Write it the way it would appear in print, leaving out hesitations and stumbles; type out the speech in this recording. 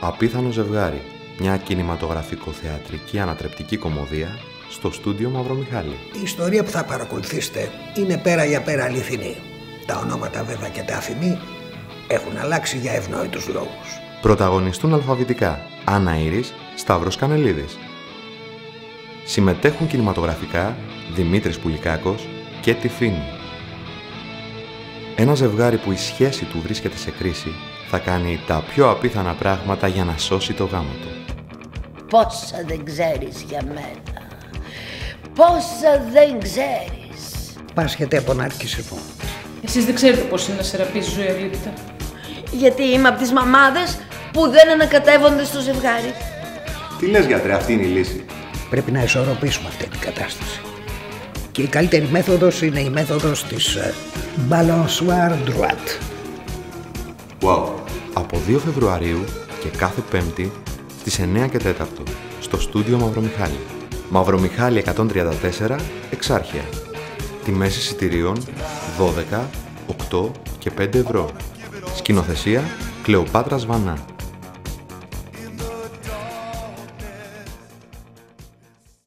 Απίθανο ζευγάρι, μια κινηματογραφικο-θεατρική ανατρεπτική κωμωδία στο στούντιο Μαυρομιχάλη. Η ιστορία που θα παρακολουθήσετε είναι πέρα για πέρα αληθινή. Τα ονόματα βέβαια και τα αφημί έχουν αλλάξει για ευνόητους λόγους. Πρωταγωνιστούν αλφαβητικά Άννα Ήρης, Σταύρος Κανελίδης. Συμμετέχουν κινηματογραφικά Δημήτρης Πουλικάκος και Τυφίνη. Ένα ζευγάρι που η σχέση του βρίσκεται σε κρίση θα κάνει τα πιο απίθανα πράγματα για να σώσει το γάμο του. Πόσα δεν ξέρεις για μένα. Πόσα δεν ξέρεις. Πάσχεται από ναρκισσισμό. Εσείς δεν ξέρετε πώς είναι να σεραπείς ζωή αλήτητα. Γιατί είμαι από τις μαμάδες που δεν ανακατεύονται στο ζευγάρι. Τι λες, γιατρέ, αυτή είναι η λύση? Πρέπει να ισορροπήσουμε αυτή την κατάσταση. Και η καλύτερη μέθοδος είναι η μέθοδος της balançoire droite. Wow. Από 2 Φεβρουαρίου και κάθε Πέμπτη στις 9 και 4 στο στούντιο Μαυρομιχάλη. Μαυρομιχάλη 134, Εξάρχεια. Τιμές εισιτηρίων 12, 8 και 5 ευρώ. Σκηνοθεσία Κλεοπάτρας Βανά.